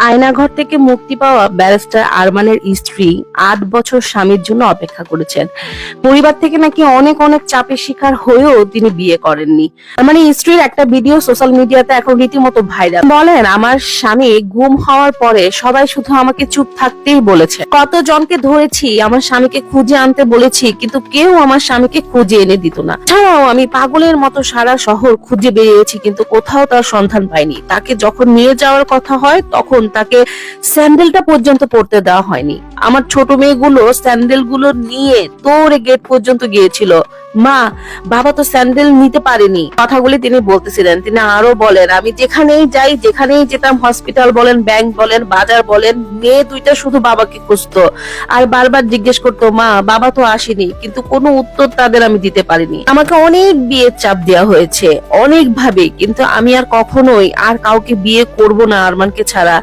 আয়নাঘর থেকে মুক্তি পাওয়া ব্যারিস্টার আরমানের স্ত্রী ৮ বছর স্বামীর জন্য অপেক্ষা করেছেন। পরিবার থেকে নাকি অনেক অনেক চাপের শিকার হয়েও তিনি বিয়ে করেননি। মানে স্ত্রীর একটা ভিডিও সোশ্যাল মিডিয়াতে এখন রীতিমতো ভাইরাল। বলেন, আমার স্বামী গুম হওয়ার পরে সবাই শুধু আমাকে চুপ থাকতেই বলেছে। কতজনকে ধরেছি, আমার স্বামীকে খুঁজে আনতে বলেছি, কিন্তু কেউ আমার স্বামীকে খুঁজে এনে দিত না। ছাড়াও আমি পাগলের মতো সারা শহর খুঁজে বেরিয়েছি, কিন্তু কোথাও তার সন্ধান পাইনি। তাকে যখন নিয়ে যাওয়ার কথা হয় তখন তাকে স্যান্ডেলটা পর্যন্ত পরতে দেওয়া হয়নি। আমার ছোট মেয়েগুলো স্যান্ডেল গুলো নিয়ে দৌড়ে গেট পর্যন্ত গিয়েছিল। মা, বাবা তো স্যান্ডেল নিতে পারেনি। কথাগুলি তিনি বলতেছিলেন। তিনি আরো বলেন, আমি যেখানেই যাই, যেখানেই যেতাম, হসপিটাল বলেন, ব্যাংক বলেন, বাজার বলেন, মেয়ে দুইটা শুধু বাবাকে খুঁজতো আর বারবার জিজ্ঞেস করতো, মা বাবা তো আসেনি। কিন্তু কোনো উত্তর তাদের আমি দিতে পারিনি। আমাকে অনেক বিয়ের চাপ দেওয়া হয়েছে, অনেক ভাবে, কিন্তু আমি আর কখনোই আর কাউকে বিয়ে করব না আরমানকে ছাড়া।